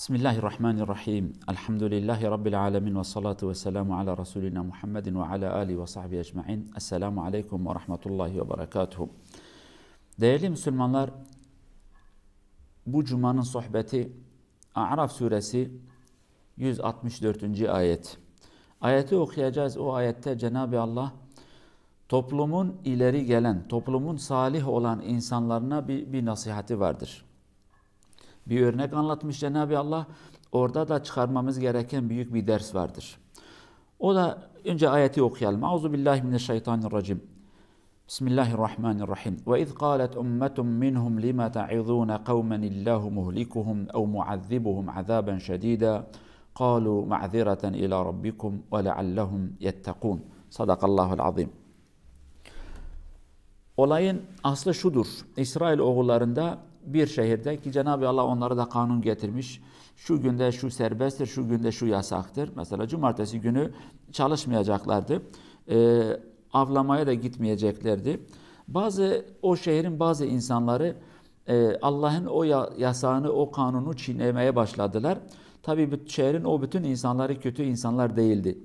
Bismillahirrahmanirrahim. Elhamdülillahi Rabbil alemin ve salatu ve selamu ala Resulina Muhammedin ve ala alihi ve sahbihi ecma'in. Esselamu aleyküm ve rahmetullahi ve berekatuhu. Değerli Müslümanlar, bu Cuma'nın sohbeti A'raf suresi 164. ayet. Ayeti okuyacağız. O ayette Cenab-ı Allah toplumun ileri gelen, toplumun salih olan insanlarına bir nasihati vardır. Bir örnek anlatmış Cenab-ı Allah. Orada da çıkarmamız gereken büyük bir ders vardır. O da önce ayeti okuyalım. Euzubillahimineşşeytanirracim. Bismillahirrahmanirrahim. Ve iz qalet ummetun minhum lima ta'izun kavmen illahu muhlikuhum ev muazzibuhum azaben şedida. Qalu ma'zireten ila rabbikum ve leallahum yettekun. Sadakallahul azim. Olayın aslı şudur. İsrail oğullarında bir şehirde ki Cenab-ı Allah onlara da kanun getirmiş. Şu günde şu serbesttir, şu günde şu yasaktır. Mesela cumartesi günü çalışmayacaklardı. Avlamaya da gitmeyeceklerdi. O şehrin bazı insanları Allah'ın o yasağını, o kanunu çiğnemeye başladılar. Tabii şehrin o bütün insanları kötü insanlar değildi.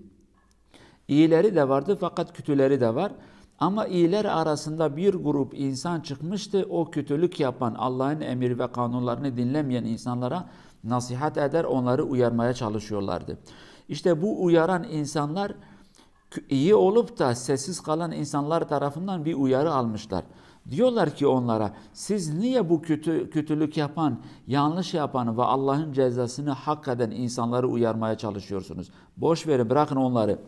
İyileri de vardı fakat kötüleri de var. Ama iyiler arasında bir grup insan çıkmıştı. O kötülük yapan, Allah'ın emir ve kanunlarını dinlemeyen insanlara nasihat eder, onları uyarmaya çalışıyorlardı. İşte bu uyaran insanlar iyi olup da sessiz kalan insanlar tarafından bir uyarı almışlar. Diyorlar ki onlara, siz niye bu kötülük yapan, yanlış yapan ve Allah'ın cezasını hak eden insanları uyarmaya çalışıyorsunuz? Boş verin, bırakın onları.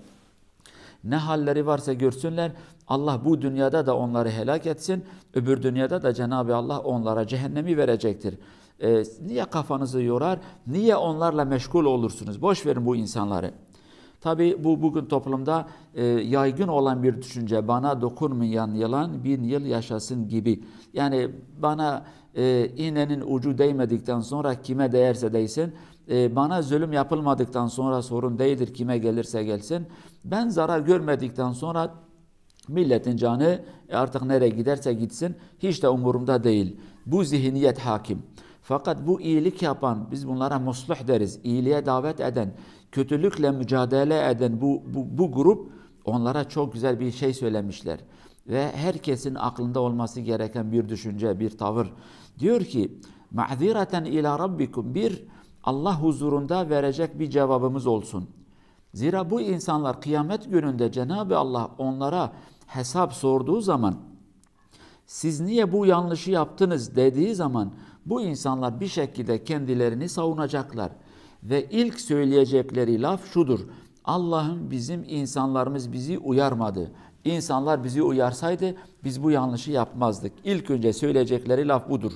Ne halleri varsa görsünler. Allah bu dünyada da onları helak etsin. Öbür dünyada da Cenab-ı Allah onlara cehennemi verecektir. Niye kafanızı yorar? Niye onlarla meşgul olursunuz? Boş verin bu insanları. Tabii bu bugün toplumda yaygın olan bir düşünce. Bana dokunmayan yılan 1000 yıl yaşasın gibi. Yani bana iğnenin ucu değmedikten sonra kime değerse değsin. Bana zulüm yapılmadıktan sonra sorun değildir, kime gelirse gelsin. Ben zarar görmedikten sonra milletin canı artık nereye giderse gitsin hiç de umurumda değil. Bu zihniyet hakim. Fakat bu iyilik yapan, biz bunlara musluh deriz, iyiliğe davet eden, kötülükle mücadele eden bu grup onlara çok güzel bir şey söylemişler. Ve herkesin aklında olması gereken bir düşünce, bir tavır. Diyor ki, ma'zireten ila rabbikum, bir Allah huzurunda verecek bir cevabımız olsun. Zira bu insanlar kıyamet gününde Cenab-ı Allah onlara hesap sorduğu zaman, siz niye bu yanlışı yaptınız dediği zaman bu insanlar bir şekilde kendilerini savunacaklar. Ve ilk söyleyecekleri laf şudur: Allah'ım, bizim insanlarımız bizi uyarmadı. İnsanlar bizi uyarsaydı biz bu yanlışı yapmazdık. İlk önce söyleyecekleri laf budur.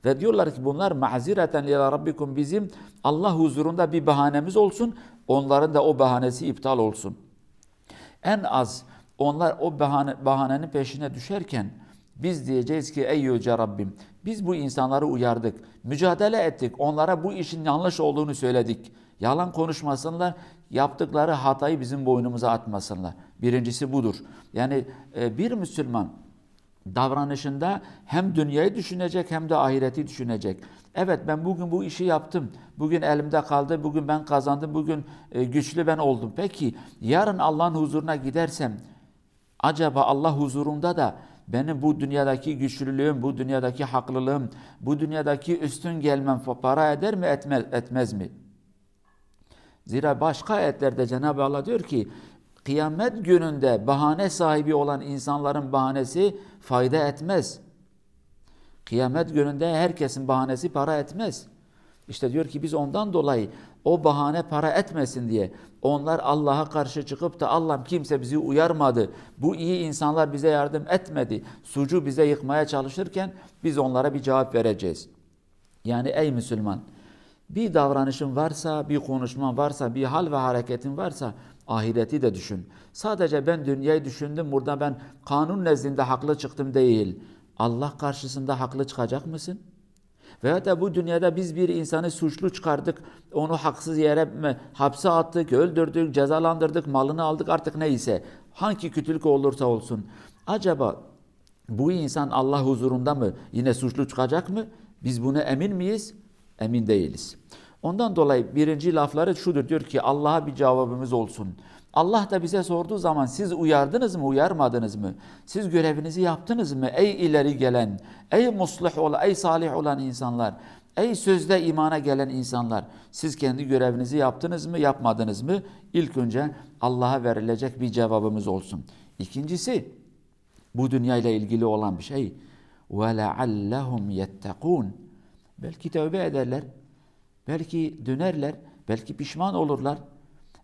Ve diyorlar ki bunlar ma'zireten ila rabbikum, bizim Allah huzurunda bir bahanemiz olsun, onların da o bahanesi iptal olsun. En az onlar o bahanenin peşine düşerken biz diyeceğiz ki ey yüce Rabbim, biz bu insanları uyardık, mücadele ettik, onlara bu işin yanlış olduğunu söyledik. Yalan konuşmasınlar, yaptıkları hatayı bizim boynumuza atmasınlar. Birincisi budur. Yani bir Müslüman davranışında hem dünyayı düşünecek hem de ahireti düşünecek. Evet, ben bugün bu işi yaptım. Bugün elimde kaldı. Bugün ben kazandım. Bugün güçlü ben oldum. Peki yarın Allah'ın huzuruna gidersem acaba Allah huzurunda da benim bu dünyadaki güçlülüğüm, bu dünyadaki haklılığım, bu dünyadaki üstün gelmem para eder mi etmez mi? Zira başka ayetlerde Cenab-ı Allah diyor ki kıyamet gününde bahane sahibi olan insanların bahanesi fayda etmez. Kıyamet gününde herkesin bahanesi para etmez. İşte diyor ki biz ondan dolayı o bahane para etmesin diye onlar Allah'a karşı çıkıp da Allah'ım kimse bizi uyarmadı, bu iyi insanlar bize yardım etmedi, suçu bize yıkmaya çalışırken biz onlara bir cevap vereceğiz. Yani ey Müslüman, bir davranışın varsa, bir konuşman varsa, bir hal ve hareketin varsa ahireti de düşün. Sadece ben dünyayı düşündüm, burada ben kanun nezdinde haklı çıktım değil. Allah karşısında haklı çıkacak mısın? Veyahut da bu dünyada biz bir insanı suçlu çıkardık, onu haksız yere hapse attık, öldürdük, cezalandırdık, malını aldık, artık neyse, hangi kötülük olursa olsun. Acaba bu insan Allah huzurunda mı yine suçlu çıkacak mı? Biz buna emin miyiz? Emin değiliz. Ondan dolayı birinci lafları şudur, diyor ki Allah'a bir cevabımız olsun. Allah da bize sorduğu zaman siz uyardınız mı, uyarmadınız mı? Siz görevinizi yaptınız mı? Ey ileri gelen, ey muslih olan, ey salih olan insanlar, ey sözde imana gelen insanlar, siz kendi görevinizi yaptınız mı, yapmadınız mı? İlk önce Allah'a verilecek bir cevabımız olsun. İkincisi, bu dünyayla ilgili olan bir şey. وَلَعَلَّهُمْ يَتَّقُونَ. Belki tövbe ederler, belki dönerler, belki pişman olurlar.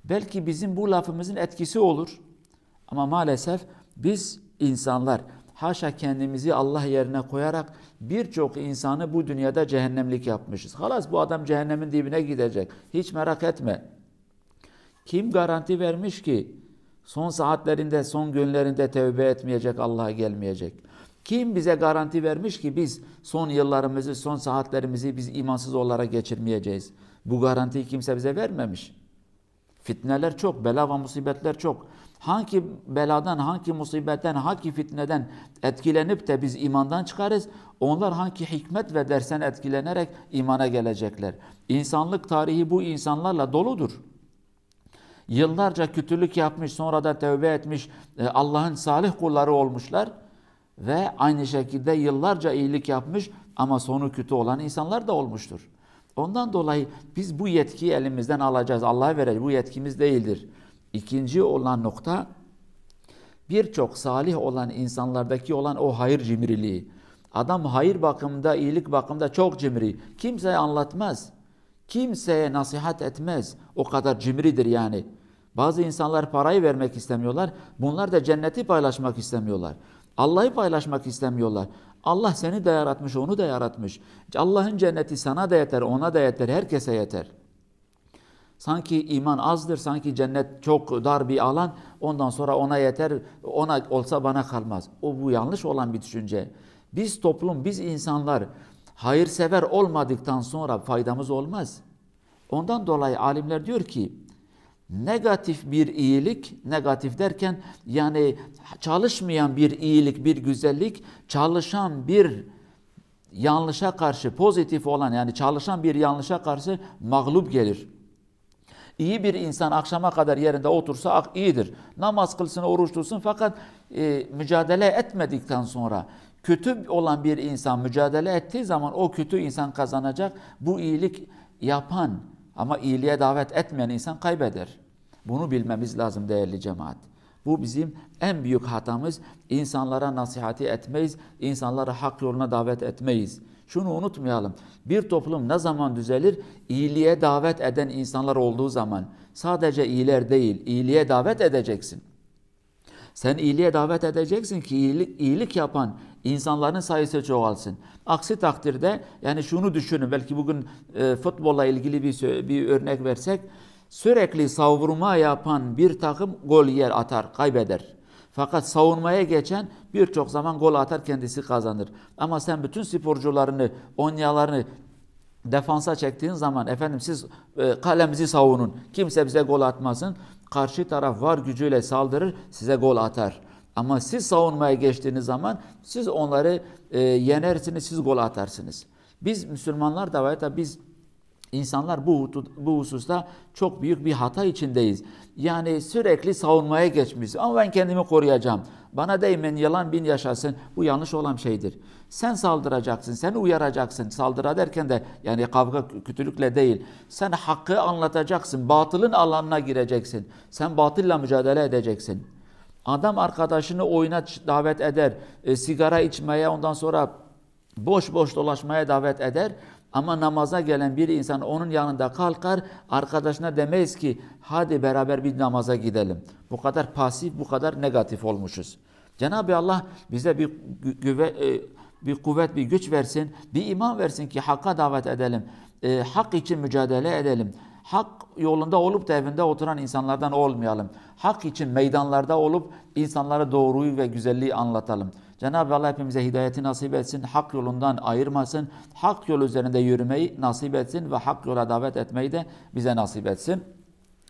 Belki bizim bu lafımızın etkisi olur. Ama maalesef biz insanlar haşa kendimizi Allah yerine koyarak birçok insanı bu dünyada cehennemlik yapmışız. Halas bu adam cehennemin dibine gidecek. Hiç merak etme. Kim garanti vermiş ki son saatlerinde, son günlerinde tövbe etmeyecek, Allah'a gelmeyecek? Kim bize garanti vermiş ki biz son yıllarımızı, son saatlerimizi biz imansız olarak geçirmeyeceğiz? Bu garantiyi kimse bize vermemiş. Fitneler çok, bela ve musibetler çok. Hangi beladan, hangi musibetten, hangi fitneden etkilenip de biz imandan çıkarız? Onlar hangi hikmet ve dersen etkilenerek imana gelecekler? İnsanlık tarihi bu insanlarla doludur. Yıllarca kötülük yapmış, sonra da tövbe etmiş, Allah'ın salih kulları olmuşlar. Ve aynı şekilde yıllarca iyilik yapmış ama sonu kötü olan insanlar da olmuştur. Ondan dolayı biz bu yetkiyi elimizden alacağız. Allah'a vereceğiz. Bu yetkimiz değildir. İkinci olan nokta, birçok salih olan insanlardaki olan o hayır cimriliği. Adam hayır bakımında, iyilik bakımında çok cimri. Kimseye anlatmaz. Kimseye nasihat etmez. O kadar cimridir yani. Bazı insanlar parayı vermek istemiyorlar. Bunlar da cenneti paylaşmak istemiyorlar. Allah'ı paylaşmak istemiyorlar. Allah seni de yaratmış, onu da yaratmış. Allah'ın cenneti sana da yeter, ona da yeter, herkese yeter. Sanki iman azdır, sanki cennet çok dar bir alan, ondan sonra ona yeter, ona olsa bana kalmaz. Bu yanlış olan bir düşünce. Biz toplum, biz insanlar hayırsever olmadıktan sonra faydamız olmaz. Ondan dolayı alimler diyor ki, negatif bir iyilik, negatif derken yani çalışmayan bir iyilik, bir güzellik, çalışan bir yanlışa karşı pozitif olan, yani çalışan bir yanlışa karşı mağlup gelir. İyi bir insan akşama kadar yerinde otursa iyidir. Namaz kılsın, oruç tutsun, fakat mücadele etmedikten sonra kötü olan bir insan mücadele ettiği zaman o kötü insan kazanacak. Bu iyilik yapan ama iyiliğe davet etmeyen insan kaybeder. Bunu bilmemiz lazım değerli cemaat. Bu bizim en büyük hatamız. İnsanlara nasihati etmeyiz, insanları hak yoluna davet etmeyiz. Şunu unutmayalım. Bir toplum ne zaman düzelir? İyiliğe davet eden insanlar olduğu zaman. Sadece iyiler değil, iyiliğe davet edeceksin. Sen iyiliğe davet edeceksin ki iyilik yapan insanların sayısı çoğalsın. Aksi takdirde yani şunu düşünün, belki bugün futbolla ilgili bir örnek versek, sürekli savunma yapan bir takım gol yer atar, kaybeder. Fakat savunmaya geçen birçok zaman gol atar, kendisi kazanır. Ama sen bütün sporcularını, onyalarını defansa çektiğin zaman, efendim siz kalemizi savunun, kimse bize gol atmasın, karşı taraf var gücüyle saldırır, size gol atar. Ama siz savunmaya geçtiğiniz zaman siz onları yenersiniz, siz gol atarsınız. Biz Müslümanlar da veya da biz İnsanlar bu hususta çok büyük bir hata içindeyiz. Yani sürekli savunmaya geçmişiz. Ama ben kendimi koruyacağım. Bana değmen, yalan bin yaşasın. Bu yanlış olan şeydir. Sen saldıracaksın, sen uyaracaksın. Saldıra derken de yani kavga, kötülükle değil. Sen hakkı anlatacaksın. Batılın alanına gireceksin. Sen batılla mücadele edeceksin. Adam arkadaşını oyuna davet eder. Sigara içmeye, ondan sonra boş boş dolaşmaya davet eder. Ama namaza gelen bir insan onun yanında kalkar, arkadaşına demeyiz ki hadi beraber bir namaza gidelim. Bu kadar pasif, bu kadar negatif olmuşuz. Cenab-ı Allah bize bir kuvvet, bir güç versin, bir iman versin ki hakka davet edelim. Hak için mücadele edelim. Hak yolunda olup da evinde oturan insanlardan olmayalım. Hak için meydanlarda olup insanlara doğruyu ve güzelliği anlatalım. Cenab-ı Allah hepimize hidayeti nasip etsin, hak yolundan ayırmasın, hak yol üzerinde yürümeyi nasip etsin ve hak yola davet etmeyi de bize nasip etsin.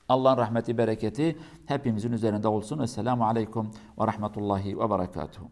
Allah'ın rahmeti, bereketi hepimizin üzerinde olsun. Esselamu aleyküm ve rahmetullahi ve berekatuhu.